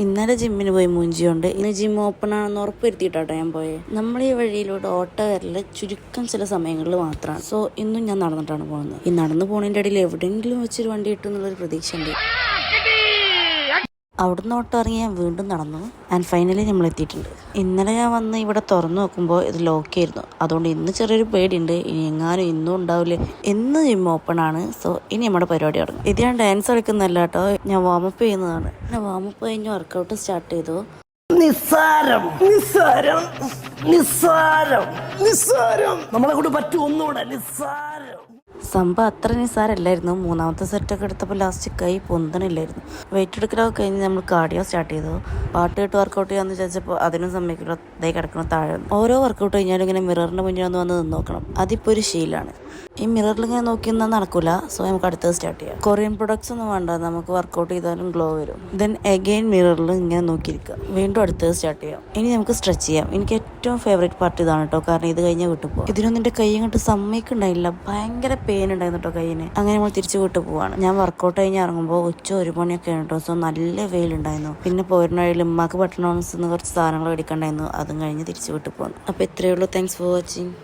ഇന്നലെ ജിമ്മിന് പോയി മൂഞ്ചിയുണ്ട്. ഇന്ന് ജിം ഓപ്പൺ ആണെന്ന് ഉറപ്പുവരുത്തിയിട്ടാട്ടോ ഞാൻ പോയത്. നമ്മൾ ഈ വഴിയിലൂടെ ഓട്ടോ വരല് ചുരുക്കം ചില സമയങ്ങളിൽ മാത്രമാണ്. സോ ഇന്നും ഞാൻ നടന്നിട്ടാണ് പോകുന്നത്. ഈ നടന്നു പോകുന്നതിൻ്റെ ഇടയിൽ എവിടെയെങ്കിലും വെച്ചൊരു വണ്ടി കിട്ടും എന്നുള്ളൊരു പ്രതീക്ഷ ഉണ്ട്. അവിടുന്ന് ഓട്ടോ ഇറങ്ങി ഞാൻ വീണ്ടും നടന്നു. ആൻഡ് ഫൈനലി നമ്മൾ എത്തിയിട്ടുണ്ട്. ഇന്നലെ ഞാൻ വന്ന് ഇവിടെ തുറന്നു നോക്കുമ്പോൾ ഇത് ലോക്കായിരുന്നു. അതുകൊണ്ട് ഇന്ന് ചെറിയൊരു പേടിയുണ്ട്, ഇനി എങ്ങാനും ഇന്നും ഉണ്ടാവില്ലേ. ഇന്ന് ജിം ഓപ്പൺ ആണ്. സോ ഇനി നമ്മുടെ പരിപാടി തുടങ്ങും. ഇത് ഞാൻ ഡാൻസ് കളിക്കുന്നതല്ല കേട്ടോ, ഞാൻ വാമപ്പ് ചെയ്യുന്നതാണ്. ഞാൻ വാമപ്പ് കഴിഞ്ഞ് വർക്കൗട്ട് സ്റ്റാർട്ട് ചെയ്തു. നിസ്സാരം നിസ്സാരം നിസ്സാരം നിസ്സാരം നമ്മളെ കൊണ്ട് പറ്റുമൊന്നുകൂടെ നിസ്സാരം. സംഭവം അത്ര നിസ്സാരമല്ലായിരുന്നു. മൂന്നാമത്തെ സെറ്റൊക്കെ എടുത്തപ്പോൾ ലാസ്റ്റ് കൈ പൊന്തണില്ലായിരുന്നു. വെയിറ്റ് എടുക്കലൊക്കെ കഴിഞ്ഞ് നമ്മൾ കാർഡിയോ സ്റ്റാർട്ട് ചെയ്തു. പാട്ട് കേട്ട് വർക്കൗട്ട് ചെയ്യാമെന്ന് വിചാരിച്ചപ്പോൾ അതിനും സമ്മതിക്കില്ല, ഇതേ കിടക്കണം താഴെ. ഓരോ വർക്കൗട്ട് കഴിഞ്ഞാലും ഇങ്ങനെ മിററിൻ്റെ മുന്നിൽ വന്ന് നോക്കണം. അതിപ്പോൾ ഒരു ശീലമാണ്. ഈ മിററിൽ ഇങ്ങനെ നോക്കി നിന്നാൽ നടക്കില്ല. സോ നമുക്ക് അടുത്തത് സ്റ്റാർട്ട് ചെയ്യാം. കൊറിയൻ പ്രൊഡക്ട്സ് ഒന്നും വേണ്ട, നമുക്ക് വർക്കൗട്ട് ചെയ്താലും ഗ്ലോ വരും. ദെൻ അഗെയിൻ മിററിൽ ഇങ്ങനെ നോക്കിയിരിക്കുക. വീണ്ടും അടുത്തത് സ്റ്റാർട്ട് ചെയ്യാം. ഇനി നമുക്ക് സ്ട്രെച്ച് ചെയ്യാം. എനിക്ക് ഏറ്റവും ഫേവറേറ്റ് പാർട്ട് ഇതാണ് കേട്ടോ, കാരണം ഇത് കഴിഞ്ഞാൽ വിട്ടു പോകും. ഇതിനൊന്നും എൻ്റെ കൈ ഇങ്ങോട്ട് സമ്മതിക്കുണ്ടായില്ല, ഭയങ്കര പെയിൻ ഉണ്ടായിരുന്നു കേട്ടോ കൈയിന്. അങ്ങനെ നമ്മൾ തിരിച്ചു വിട്ടു പോവാണ്. ഞാൻ വർക്കൗട്ട് കഴിഞ്ഞ് ഇറങ്ങുമ്പോൾ ഉച്ച 1 മണിയൊക്കെയാണ് കേട്ടോ. സോ നല്ല വെയിലുണ്ടായിരുന്നു. പിന്നെ പോരുന്ന വഴിയിൽ ഉമ്മാക്ക് ബട്ടൺ ഓൺസ് കുറച്ച് സാധനങ്ങൾ മേടിക്കണ്ടായിരുന്നു. അതും കഴിഞ്ഞ് തിരിച്ചു വിട്ടു പോകുന്നു. അപ്പോൾ ഇത്രയേ ഉള്ളൂ. Thanks for watching.